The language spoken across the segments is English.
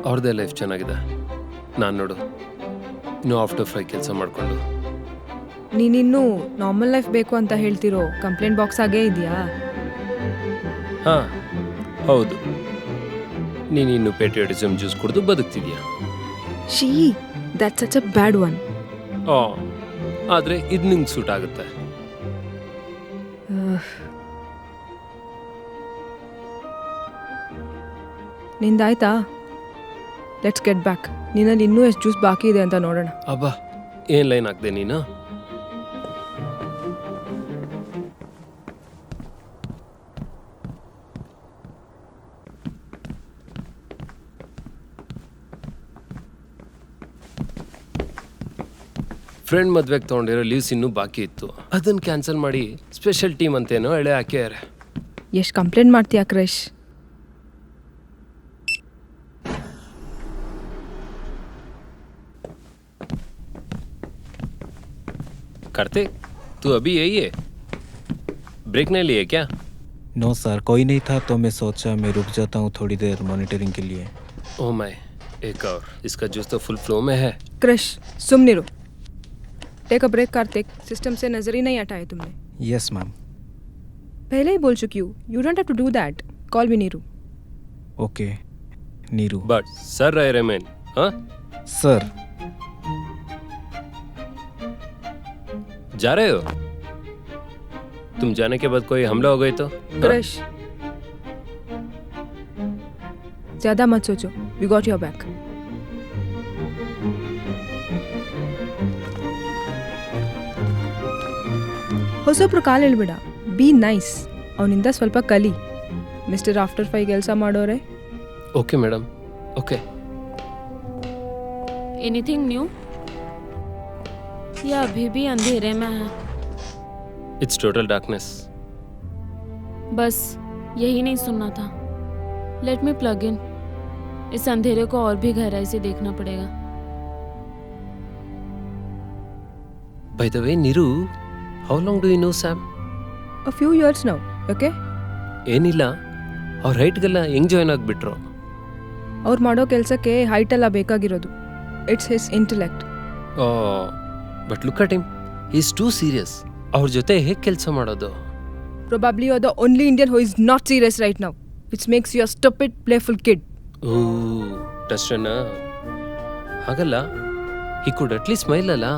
ಅವ್ರದ್ದೇ ಲೈಫ್ ಚೆನ್ನಾಗಿದೆ. ನಾನು ನೋಡು ಇನ್ನೂ ಆಫ್ಟರ್ 5 ಕೆಲಸ ಮಾಡಿಕೊಂಡು. ನೀನಿನ್ನೂ ನಾರ್ಮಲ್ ಲೈಫ್ ಬೇಕು ಅಂತ ಹೇಳ್ತಿರೋ ಕಂಪ್ಲೇಂಟ್ ಬಾಕ್ಸ್ ಆಗೇ ಇದೆಯಾ? ಹಾಂ ಹೌದು, ನೀನಿನ್ನು ಪೇಟ್ರಿಯಾಟಿಸಮ್ ಜ್ಯೂಸ್ ಕುಡಿದು ಬದುಕ್ತಿದ್ಯಾ. She that's such a bad one. ಆದರೆ ಇದು ನಿಂಗೆ ಸೂಟ್ ಆಗುತ್ತೆ. ನಿಂದಾಯ್ತಾ? Let's get back. ನಿನ್ನಲ್ಲಿ ಇನ್ನೂ ಎಷ್ಟು ಜ್ಯೂಸ್ ಬಾಕಿ ಇದೆ ಅಂತ ನೋಡೋಣ. ಅಬ್ಬಾ ಏನು ಲೈನ್ ಹಾಕ್ದೆ ನೀನು? ಫ್ರೆಂಡ್ ಮದ್ವೆಗೆ ತೊಗೊಂಡಿರೋ ಲೀವ್ಸ್ ಇನ್ನೂ ಬಾಕಿ ಇತ್ತು, ಅದನ್ನು ಕ್ಯಾನ್ಸಲ್ ಮಾಡಿ ಸ್ಪೆಷಲ್ ಟೀಮ್ ಅಂತೇನೋ ಎಳೆ ಹಾಕ್ಯಾರೆ. ಎಷ್ಟು ಕಂಪ್ಲೇಂಟ್ ಮಾಡ್ತೀಯಾ ಕ್ರಶ್? कार्तिक तू अभी यही है? ब्रेक नहीं लिए क्या? नो सर, कोई नहीं था तो मैं सोचा मैं रुक जाता हूँ थोड़ी देर मॉनिटरिंग के लिए. ओह माय, एक और. इसका जूस तो फुल फ्लो में है. क्रश सुन Neeru, take a break Kartik. System से नजर ही नहीं हटाए तुमने. Yes ma'am. पहले ही बोल चुकी हूँ, you don't have to do that. Call me Neeru. Okay Neeru. But sir रहे रेमेन. हाँ सर. जा रहे हो? तुम जाने के बाद कोई हमला हो गई तो? क्रश ज्यादा मत सोचो. We got your back. ಹೊಸೊಬ್ರು ಕಾಲು ಹೇಳ್ಬೇಡ. Be nice. ಅವನಿಂದ ಸ್ವಲ್ಪ ಕಲಿ. ಮಿಸ್ಟರ್ ಆಫ್ಟರ್ 5 ಕೆಲಸ ಮಾಡೋರೆ. Okay madam, okay. Anything new या अभी भी अंधेरे में है? It's total darkness. बस यही नहीं सुनना था. Let me plug in. इस अंधेरे को और भी गहराई से देखना पड़ेगा. By the way, Niru, how long do you know Sam? A few years now. Okay? ಏನಿಲ್ಲ, ಅವ್ರ ಹೈಟ್ಗೆಲ್ಲ ಹೆಂಗ್ ಜಾಯ್ನ್ ಆಗಿಬಿಟ್ರು? ಅವ್ರು ಮಾಡೋ ಕೆಲಸಕ್ಕೆ ಹೈಟ್ ಎಲ್ಲ ಬೇಕಾಗಿರೋದು. It's his intellect. But look at him, he is two serious. ಅವ್ರ ಜೊತೆ ಹೇಗೆ ಕೆಲಸ ಮಾಡೋದು? Probably you're the only Indian who is not serious right now, which makes you a stupid, playful kid. ಟಸ್ಟನ್ನ ಹಾಗಲ್ಲ. He could at least smile ಅಲ್ಲ.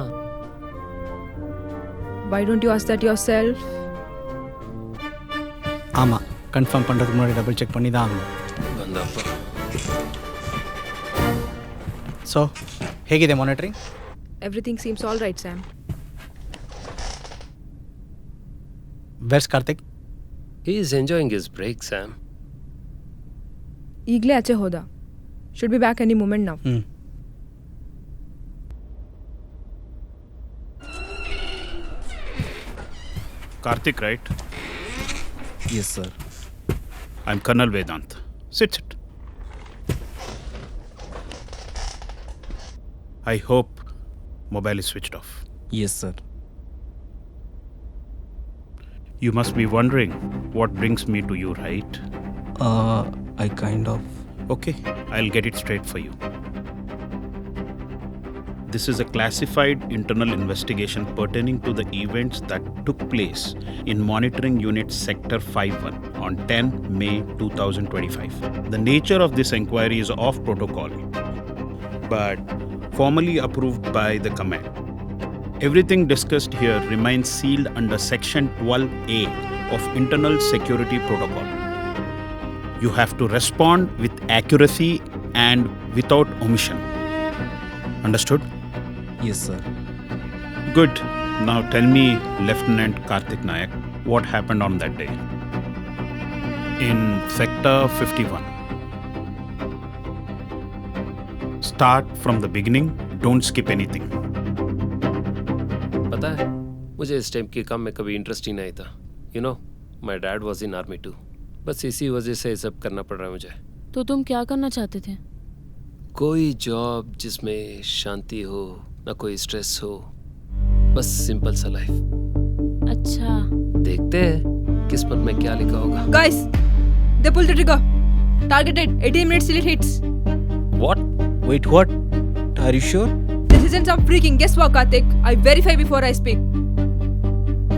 Why don't you ask that yourself? ஆமாம், confirm பண்ணுறதுக்கு முன்னாடி டபுள் செக் பண்ணி தான் ஆகணும். ಬಂದಪ್ಪ. ಸೊ ಹೇಗಿದೆ monitoring? Everything seems all right, Sam. Where's Karthik? He is enjoying his break, Sam. ಈಗಲೇ ಆಚೆ ಹೋದ. Should be back any moment now. Karthik, right? Yes, sir. I'm Colonel Vedant. Sit. I hope mobile is switched off. Yes, sir. You must be wondering what brings me to you, right? I kind of... Okay, I'll get it straight for you. This is a classified internal investigation pertaining to the events that took place in Monitoring Unit Sector 5-1 on 10 May 2025. The nature of this inquiry is off protocol, but formally approved by the command. Everything discussed here remains sealed under Section 12A of Internal Security Protocol. You have to respond with accuracy and without omission. Understood? Yes, sir. Good. Now tell me, Lieutenant Karthik Nayak, what happened on that day? In Sector 51. Start from the beginning. Don't skip anything. पता है, मुझे इस type के काम में कभी interest ही नहीं था. You know, my dad was in army too. बस इसी वजह से सब करना पड़ रहा है मुझे. तो तुम क्या करना चाहते थे? कोई जॉब जिसमें शांति हो, ना कोई स्ट्रेस हो, बस सिंपल सा लाइफ. अच्छा, देखते हैं किस्मत में क्या लिखा होगा. Guys, they pulled the trigger. Targeted. 18 minutes till it hits. What? Wait, what? Are you sure? This isn't some freaking guesswork, Karthik. I verify before I speak.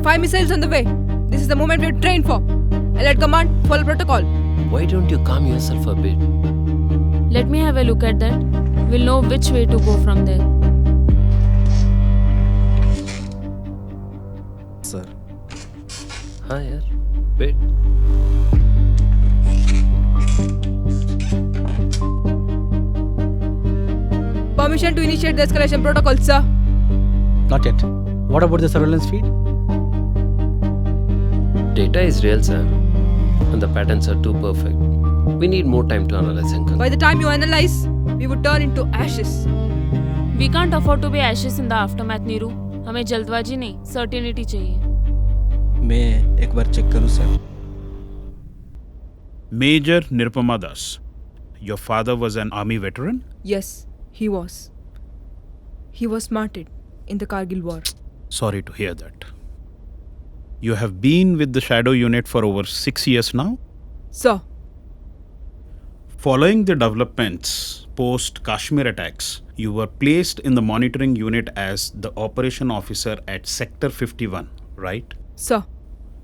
5 missiles on the way. This is the moment we're trained for. Alert command, follow protocol. Why don't you calm yourself a bit? Let me have a look at that. We'll know which way to go from there. Sir. हाँ यार. Wait. Permission to initiate the escalation protocol, sir. Not yet. What about the surveillance feed? Data is real, Sam. And the patterns are too perfect. We need more time to analyze and By the time you analyze, we would turn into ashes. We can't afford to be ashes in the aftermath, Neeru. हमें जल्दबाजी नहीं, certainty चाहिए. मैं एक बार check करूँ sir? Major Nirupama Das, your father was an army veteran? Yes, he was. He was martyred in the Kargil war. Sorry to hear that. You have been with the Shadow Unit for over 6 years now? Sir, Following the developments post Kashmir attacks, you were placed in the monitoring unit as the operation officer at Sector 51, right? sir,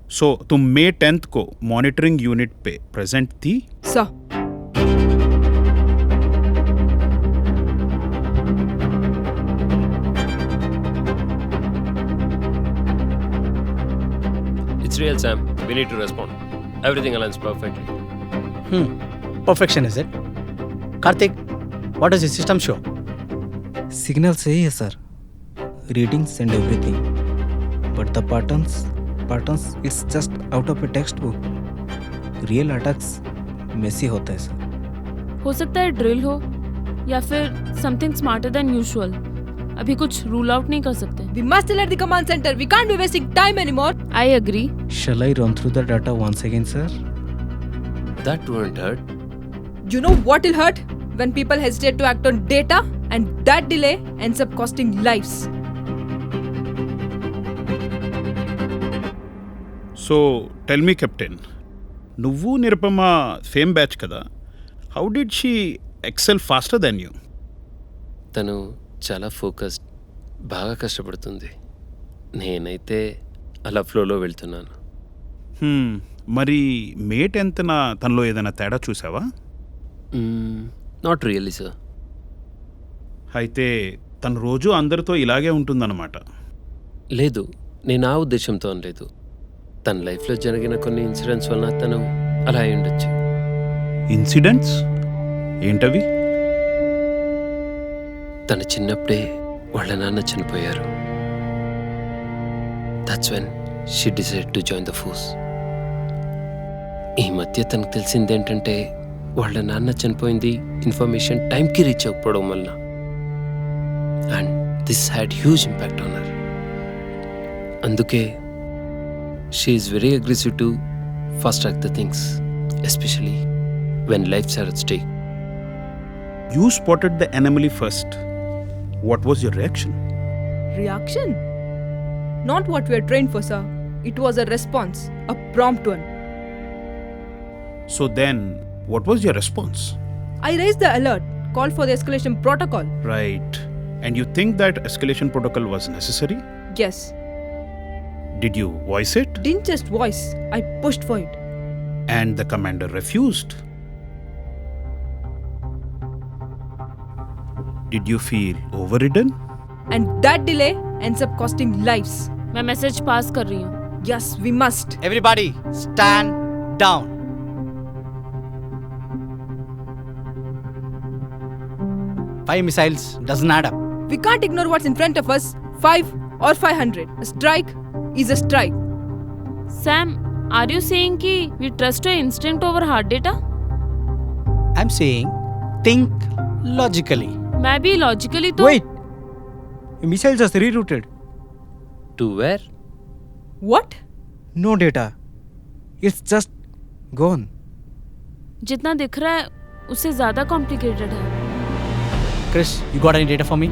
So, तुम May 10th को monitoring unit पे present थी? sir. It's real, Sam. We need to respond. Everything aligns perfectly. Perfection, is it? Karthik, what does the system show? Signal सही है sir. Readings and everything. But the patterns is just out of a textbook. Real attacks messy होता है sir. हो सकता है drill हो या फिर समथिंग स्मार्टर देन यूजुअल. अभी कुछ रूल आउट नहीं कर सकते. We must alert the command center. We can't be wasting time anymore. I agree. Shall I run through the data once again, sir? That won't hurt. You know what will hurt? When people hesitate to act on data and that delay ends up costing lives. So, tell me, Captain, నువ్వు Nirupama same batch కదా? How did she excel faster than you? తను చాలా focused, బాగా కష్టపడుతుంది. నేనైతే అలా ఫ్లోలో వెళ్తున్నాను. మరి మే 10th తనలో ఏదైనా తేడా చూసావా? Not really sir. అయితే తను రోజు అందరితో ఇలాగే ఉంటుందన్నమాట. లేదు, నేను ఆ ఉద్దేశంతో అనలేదు. తన లైఫ్లో జరిగిన కొన్ని ఇన్సిడెంట్స్ వలన తను అలా అయి ఉండొచ్చు. ఇన్సిడెంట్స్ ఏంటవి? తన చిన్నప్పుడే వాళ్ళ నాన్న చనిపోయారు. That's when she decide to join the force. ఈ మధ్య తనకు తెలిసిందేంటంటే వాళ్ళ నాన్న చనిపోయింది ఇన్ఫర్మేషన్ టైంకి రీచ్ అవ్వకపోవడం వలన. And this had huge impact on her. అందుకే she is very aggressive to fast track the things, especially when lives are at stake. You spotted the anomaly first. What was your reaction? Reaction? Not what we are trained for, sir. It was a response, a prompt one. So then, what was your response? I raised the alert, called for the escalation protocol. Right. And you think that escalation protocol was necessary? Yes. Did you voice it? Didn't just voice, I pushed for it. And the commander refused. Did you feel overridden? And that delay ends up costing lives. मैं message pass कर रही हूँ. Yes, we must. Everybody, stand down. Five missiles doesn't add up. We can't ignore what's in front of us. 5 or 500. A strike is a strike. Sam, are you saying कि we trust your instinct over hard data? I'm saying, think logically. मैं भी logically तो. Wait! Missile just rerouted. To where? What? No data. It's just gone. जितना दिख रहा है उससे ज़्यादा complicated है. Chris, you got any data for me?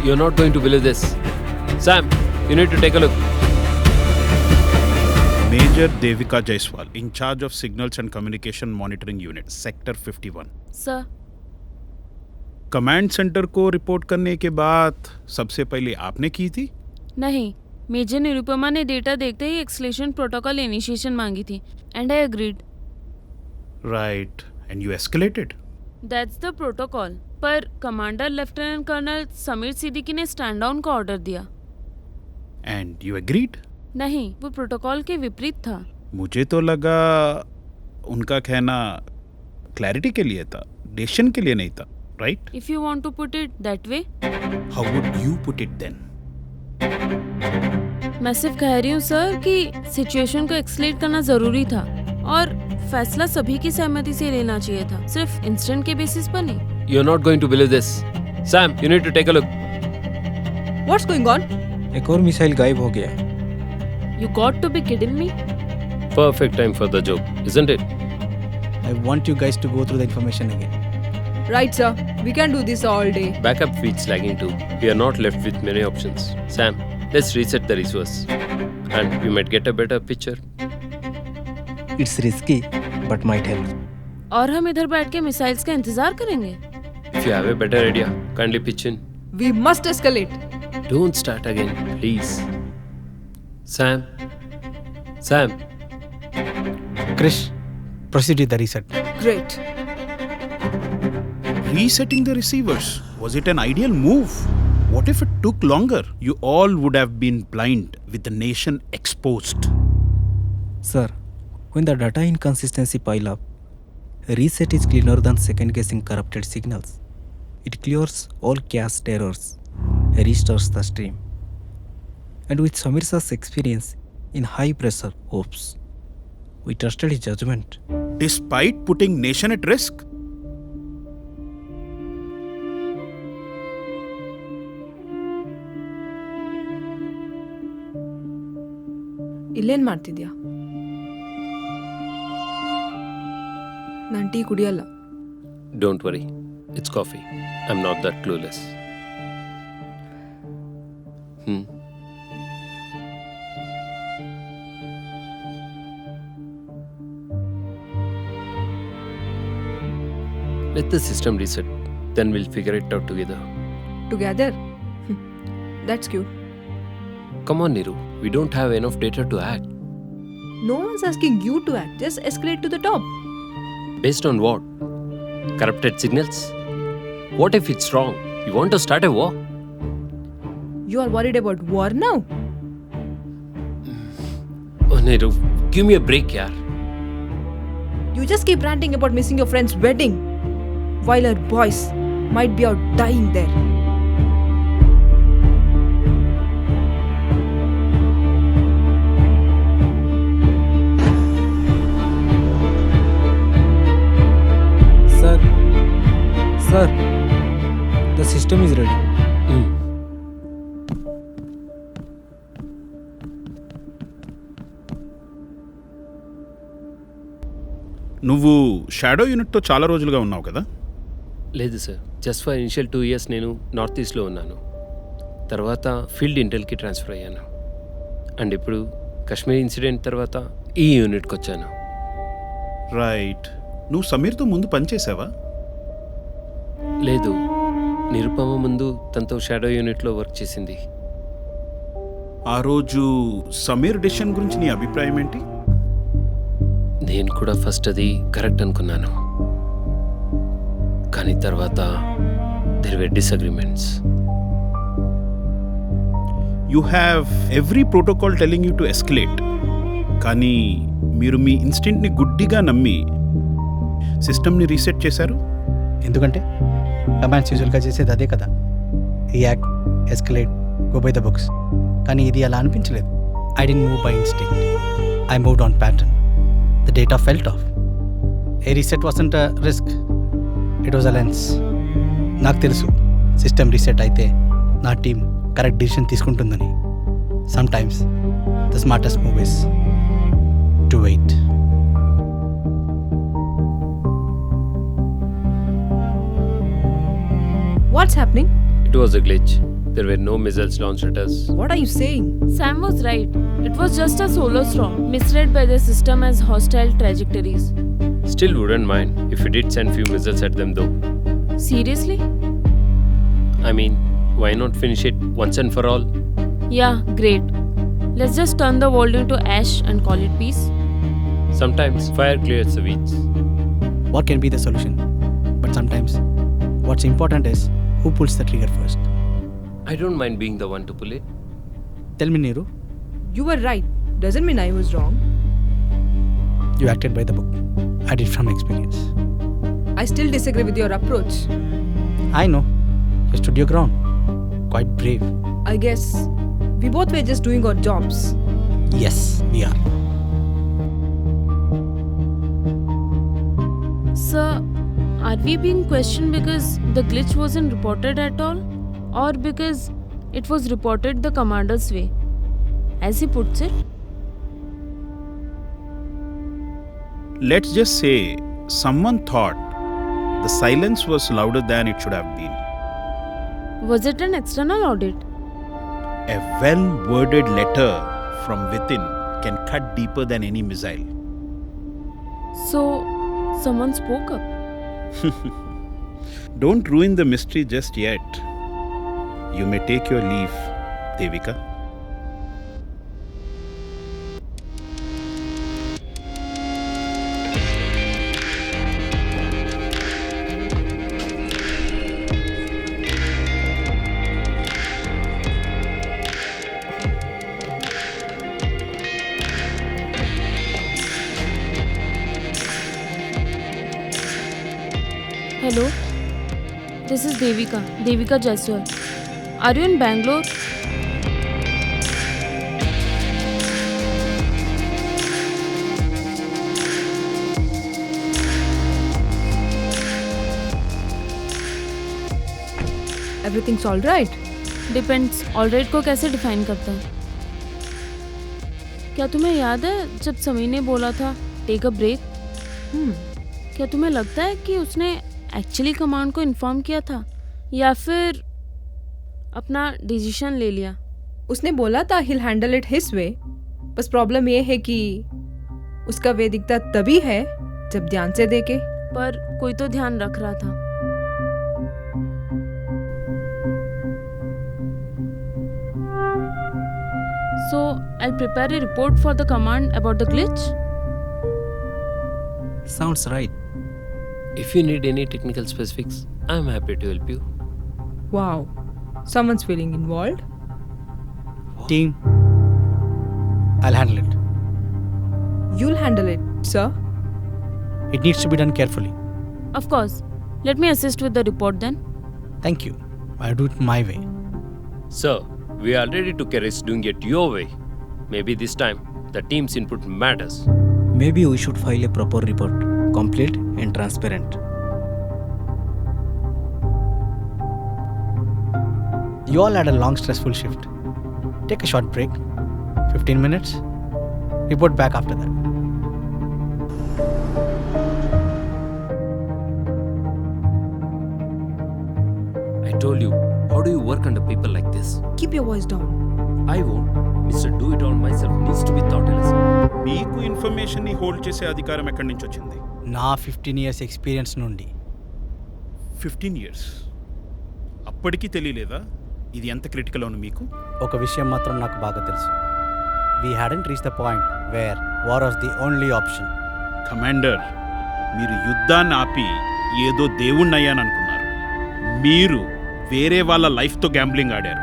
You're not going to believe this. Sam, you need to take a look. Major Devika Jaiswal, in charge of Signals and Communication Monitoring Unit, Sector 51. Sir command centre को report करने के बाद सबसे पहले आपने की थी? नहीं, मेजर निरुपमा ने डेटा देखते ही एक्सलेशन प्रोटोकॉल इनिशिएशन मांगी थी and I agreed. Right. And you escalated? That's the protocol. पर commander lieutenant colonel Sameer Siddiqui ने स्टैंड डाउन का ऑर्डर दिया. And you agreed? नहीं, वो प्रोटोकॉल के विपरीत था. मुझे तो लगा उनका कहना क्लैरिटी के लिए था, डिसीजन के लिए नहीं था, right? If you want to put it that way. How would you put it then? मैं सिर्फ कह रही हूँ सर कि सिचुएशन को एक्सलेट करना जरूरी था और फैसला सभी की सहमति से लेना चाहिए था, सिर्फ इंस्टेंट के बेसिस पर नहीं. You're not going to believe this. Sam, you need to take a look. What's going on? एक और मिसाइल गायब हो गया. You got to be kidding me. Perfect time for the joke, isn't it? I want you guys to go through the information again. Right, sir. We can do this all day. Backup feeds lagging too. We are not left with many options. Sam, let's reset the receivers. And we might get a better picture. It's risky, but might help. और हम इधर बैठ के missiles का इंतजार करेंगे. If you have a better idea, kindly pitch in. We must escalate. Don't start again, please. Sam. Sam. Krish, proceed with the reset. Great. Resetting the receivers, was it an ideal move? What if it took longer? You all would have been blind with the nation exposed. Sir, when the data inconsistency pile up, reset is cleaner than second guessing corrupted signals. It clears all cached errors, restores the stream. And with Samir Sir's experience in high pressure ops, we trusted his judgment. Despite putting nation at risk? ಇಲ್ಲೇನ್ ಮಾಡ್ತಿದ್ಯಾ? ನಾನು tea ಕುಡಿಯಲ್ಲ. Don't worry. It's coffee. I'm not that clueless. Let the system reset. Then we'll figure it out together. Together? That's cute. Come on, Niru. We don't have enough data to act. No one's asking you to act. Just escalate to the top. Based on what? Corrupted signals? What if it's wrong? You want to start a war? You are worried about war now? Oh, Niru, give me a break, yaar. You just keep ranting about missing your friend's wedding while her boys might be out dying there. Sir, the system is ready. నువ్వు shadow యూనిట్తో చాలా రోజులుగా ఉన్నావు కదా? లేదు sir, just for initial 2 years నేను north ఈస్ట్లో ఉన్నాను. తర్వాత ఫీల్డ్ ఇంటెల్కి ట్రాన్స్ఫర్ అయ్యాను. అండ్ ఇప్పుడు కాశ్మీర్ ఇన్సిడెంట్ తర్వాత ఈ యూనిట్కి వచ్చాను. రైట్. నువ్వు సమీర్తో ముందు పనిచేసావా? లేదు, నిరుపమ ముందు తనతో షాడో యూనిట్లో వర్క్ చేసింది. ఆ రోజు సమీర్ డెసిషన్ గురించి నీ అభిప్రాయం ఏంటి? నేను కూడా ఫస్ట్ అది కరెక్ట్ అనుకున్నాను, కానీ తర్వాత there were disagreements. You have every protocol telling you to escalate, కానీ మీరు మీ ఇన్స్టింక్ట్ని గుడ్డిగా నమ్మి సిస్టమ్ని రీసెట్ చేశారు. ఎందుకంటే కమాండ్స్ యూజువల్గా చేసేది అదే కదా, react, escalate, go by the books. కానీ ఇది అలా అనిపించలేదు. I didn't move by instinct, I moved on pattern. The data felt off. A reset wasn't risk, it was a lens. నాకు తెలుసు సిస్టమ్ రీసెట్ అయితే నా టీం కరెక్ట్ డిసిషన్ తీసుకుంటుందని. Sometimes the smartest move is to wait. What's happening? It was a glitch. There were no missiles launched at us. What are you saying? Sam was right. It was just a solo storm, misread by the system as hostile trajectories. Still wouldn't mind if we did send few missiles at them though. Seriously? I mean, why not finish it once and for all? Yeah, great. Let's just turn the world into ash and call it peace. Sometimes fire clears the weeds. What can be the solution? But sometimes, what's important is who pulls the trigger first. I don't mind being the one to pull it. Tell me, Neeru, You were right. Doesn't mean I was wrong. you acted by the book. I did from experience. I still disagree with your approach. I know. You stood your ground. Quite brave. I guess we both were just doing our jobs. Yes, we are. Sir, are we being questioned because the glitch wasn't reported at all? Or because it was reported the commander's way? As he puts it? Let's just say someone thought the silence was louder than it should have been. Was it an external audit? A well-worded letter from within can cut deeper than any missile. So, someone spoke up. Don't ruin the mystery just yet. You may take your leave, Devika. Hello, this is Devika Jaiswal. Are you in Bangalore? Everything's all right. Depends alright को कैसे define करता है? क्या तुम्हें याद है जब समी ने बोला था टेक अ ब्रेक? क्या तुम्हें लगता है कि उसने एक्चुअली कमांड को इन्फॉर्म किया था या फिर अपना डिसीजन ले लिया? उसने बोला था he'll handle it his way. बस प्रॉब्लम ये है कि उसका वे दिखता तभी है जब ध्यान से देखे. पर कोई तो ध्यान रख रहा था. So, I'll prepare a report for the command about the glitch. Sounds right. If you need any technical specifics, I'm happy to help you. Wow. Someone's feeling involved. Team, I'll handle it. You'll handle it, sir. It needs to be done carefully. Of course. Let me assist with the report then. Thank you. I'll do it my way. Sir, we are ready to carry doing it your way. Maybe this time, the team's input matters. Maybe we should file a proper report, complete and transparent. You all had a long, stressful shift. Take a short break. 15 minutes. Report back after that. I told you, how do you work under people like this? Keep your voice down. I won't. Mr. Do It All myself needs to be taught a lesson. మీకు information ని hold చేసే అధికారం ఎక్కడి నుంచి వచ్చింది? నా 15 years experience నుండి. 15 years. అప్పటికీ తెలియలేదా ఇది ఎంత క్రిటికల్ అవును మీకు? ఒక విషయం మాత్రం నాకు బాగా తెలుసు. We hadn't reached the point where war was the only option. Commander, మీరు యుద్ధాన్ని ఆపి ఏదో దేవుణ్ణి అయ్యాను అనుకున్నారు. మీరు వేరే వాళ్ళ లైఫ్తో గ్యాంబ్లింగ్ ఆడారు.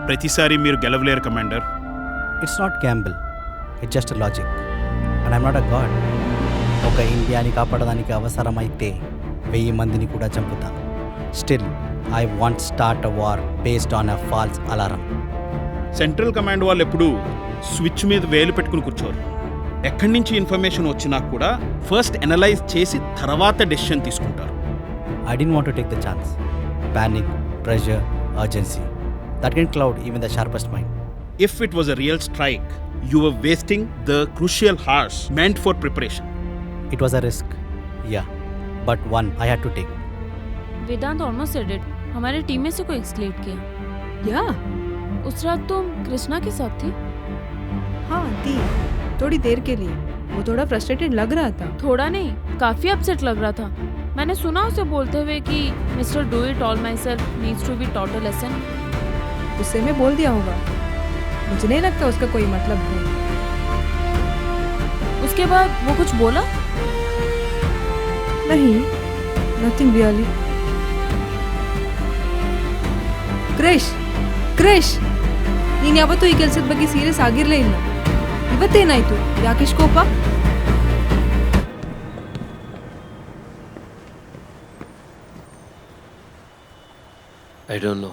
ప్రతిసారి మీరు గెలవలేరు commander. It's not gamble. It's just a logic. And I'm not a god. ఒక ఇండియాని కాపాడడానికి అవసరమైతే 1000 మందిని కూడా చంపుతాను. Still, I won't start a war based on a false alarm. Central command వాళ్ళు ఎప్పుడు స్విచ్ మీద వేలు పెట్టుకుని కూర్చోరు. ఎక్కడి నుంచి ఇన్ఫర్మేషన్ వచ్చినా కూడా ఫస్ట్ అనలైజ్ చేసి తర్వాత డెసిషన్ తీసుకుంటారు. I didn't want to take the chance. Panic, pressure, urgency. That can cloud even the sharpest mind. If it was a real strike, you were wasting the crucial hours meant for preparation. It was a risk. Yeah. But one I had to take. Vedant almost said it. हमारे team में से कोई escalate किया. या उस रात तुम कृष्णा के साथ थी? हाँ थी, थोड़ी देर के लिए। वो थोड़ा फ्रस्ट्रेटेड लग रहा था। थोड़ा नहीं, काफी अपसेट लग रहा था। मैंने सुना उसे बोलते हुए कि mister do it all myself needs to be taught a lesson. गुस्से में बोल दिया होगा, मुझे नहीं लगता उसका कोई मतलब है। उसके बाद वो कुछ बोला? नहीं, नथिंग रियली। ಕ್ರೇಶ್ ನೀನು ಯಾವತ್ತೂ ಈ ಕೆಲಸದ ಬಗ್ಗೆ ಸೀರಿಯಸ್ ಆಗಿರಲೇ ಇಲ್ಲ. ಇವತ್ತೇನಾಯ್ತು? ಯಾಕೆಷ್ಟು ಕೋಪ? I don't know.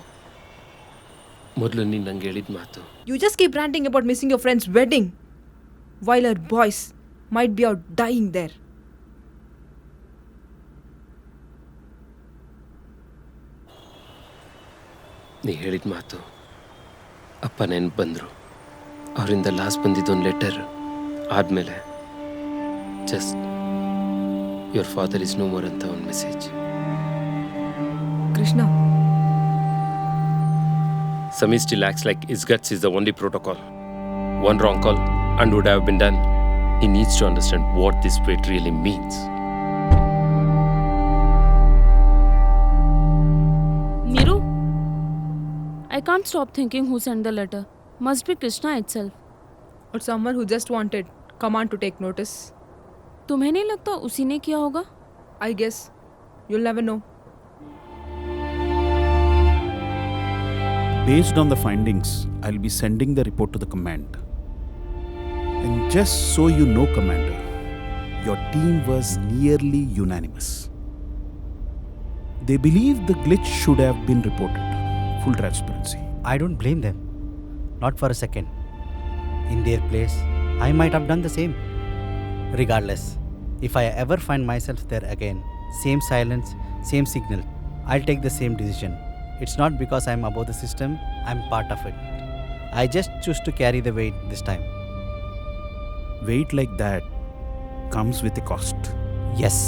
ಮೊದಲು ನೀನು ನಂಗೆ ಹೇಳಿದ ಮಾತು. You just keep ranting about missing your friend's wedding while her boys might be out dying there. ನೀ ಹೇಳಿದ ಮಾತು ಅಪ್ಪ ನೆನ್ಪು ಬಂದರು. ಅವರಿಂದ ಲಾಸ್ಟ್ ಬಂದಿದ್ದೊಂದು ಲೆಟರ್ ಆದಮೇಲೆ just your father is no more ಅಂತ ಒಂದು message. Krishna, Sami still acts like his guts is the only protocol. One wrong call and would have been done. He needs to understand what this fate really means. Niru, I can't stop thinking who sent the letter. Must be Krishna itself. or someone who just wanted command to take notice. तुम्हें नहीं लगता उसी ने किया होगा? I guess you'll never know. Based on the findings, I'll be sending the report to the command. And just so you know, Commander, your team was nearly unanimous. They believe the glitch should have been reported. Full transparency. I don't blame them. Not for a second. In their place, I might have done the same. Regardless, if I ever find myself there again, same silence, same signal, I'll take the same decision. It's not because I'm above the system, I'm part of it. I just choose to carry the weight this time. Weight like that comes with a cost. Yes,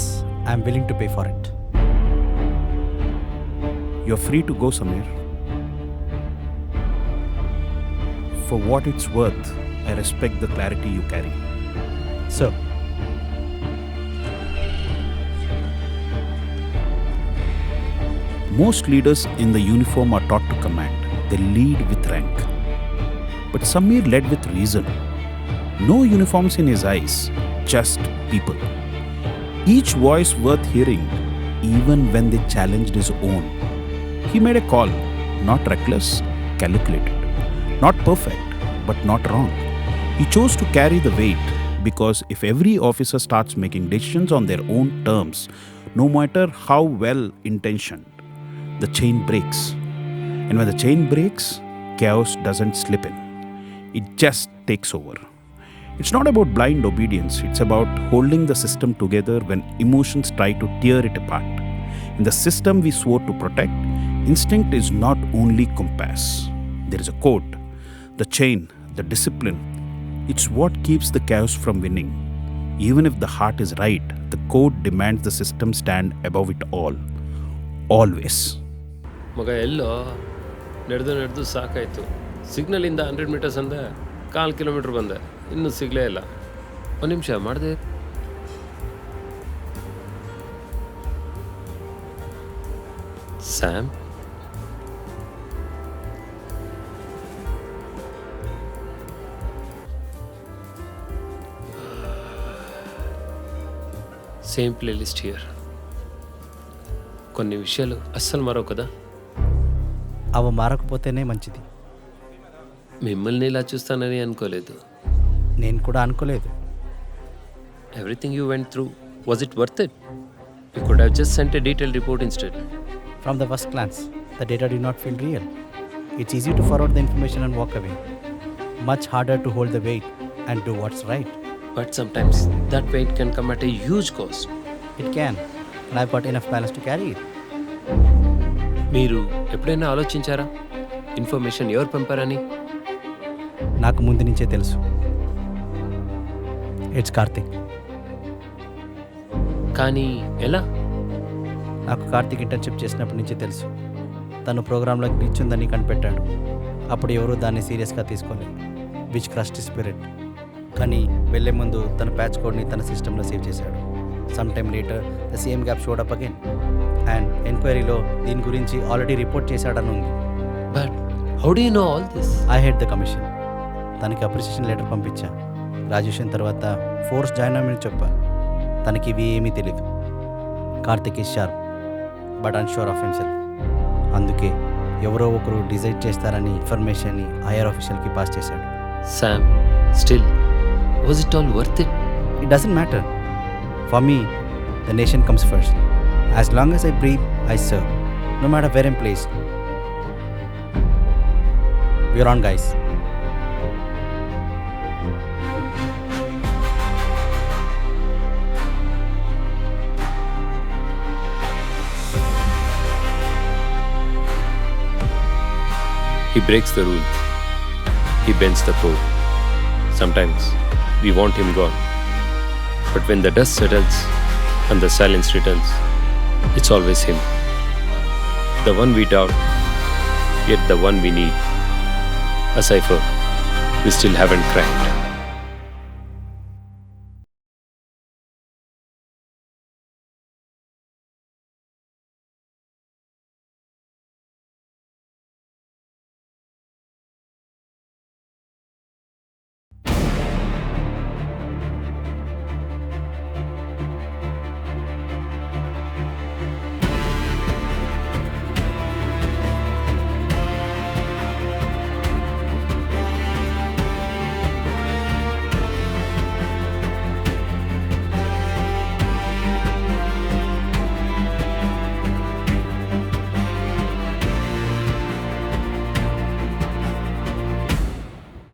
I'm willing to pay for it. You're free to go, Samir. For what it's worth, I respect the clarity you carry. So, Most leaders in the uniform are taught to command. They lead with rank. But Samir led with reason. No uniforms in his eyes, just people. Each voice worth hearing, even when they challenged his own. He made a call, not reckless, calculated. Not perfect, but not wrong. He chose to carry the weight because if every officer starts making decisions on their own terms, no matter how well intentioned, the chain breaks. And when the chain breaks, chaos doesn't slip in. It just takes over. It's not about blind obedience. It's about holding the system together when emotions try to tear it apart. In the system we swore to protect, instinct is not only compass. There is a code, the chain, the discipline. It's what keeps the chaos from winning. Even if the heart is right, the code demands the system stand above it all. Always. ಮಗ ಎಲ್ಲೋ ನಡೆದು ಸಾಕಾಯಿತು. ಸಿಗ್ನಲಿಂದ 100 metres ಅಂದೆ, 1/4 kilometre ಬಂದೆ, ಇನ್ನೂ ಸಿಗಲೇ ಇಲ್ಲ. ಒಂದು ನಿಮಿಷ ಮಾಡಿದೆ. Sam, same playlist here. కొన్ని విషయాలు అస్సలు మరో కదా. అవి మారకపోతేనే మంచిది. మిమ్మల్ని ఇలా చూస్తానని అనుకోలేదు. నేను కూడా అనుకోలేదు. Everything you went through, was it worth it? You could have just cent a detail report instead. From the first glance, the data did not feel real. It's easy to forward the information and walk away. Much harder to hold the weight and do what's right. But sometimes that weight can come at a huge cost. It can, and I've got enough balance to carry it. మీరు ఎప్పుడైనా ఆలోచించారా information ఎవరు పంపారని? నాకు ముందు నుంచే తెలుసు. It's Karthik. కానీ ఎలా? నాకు కార్తిక్ ఇంటర్న్షిప్ చేసినప్పటి నుంచే తెలుసు. తను ప్రోగ్రాంలో గ్లిచ్ ఉందని కనిపెట్టాడు. అప్పుడు ఎవరూ దాన్ని సీరియస్గా తీసుకోలేదు, విచ్ క్రస్ట్ స్పిరిట్. కానీ వెళ్ళే ముందు తన ప్యాచ్ కోడ్ని తన సిస్టంలో సేవ్ చేశాడు. Some time later the same gap showed up again and ఎంక్వైరీలో దీని గురించి ఆల్రెడీ రిపోర్ట్ చేశాడని ఉంది. But how do you know all this? I head the commission. తనకి అప్రిసియేషన్ లెటర్ పంపించా. గ్రాడ్యుయేషన్ తర్వాత ఫోర్స్ జాయిన్ అవ్వమని చెప్పా. తనకి ఇవి ఏమీ తెలీదు. Karthik is sharp but unsure of himself. అందుకే ఎవరో ఒకరు డిసైడ్ చేస్తారని ఇన్ఫర్మేషన్ని హైయర్ ఆఫీషియల్కి పాస్ చేశాడు. Sam, still, was it all worth it? It doesn't matter. For me, the nation comes first. As long as I breathe, I serve. No matter where I'm placed. We're on, guys. He breaks the rules. He bends the code. Sometimes we want him gone. But when the dust settles and the silence returns, it's always him. The one we doubt, yet the one we need. A cipher we still haven't cracked.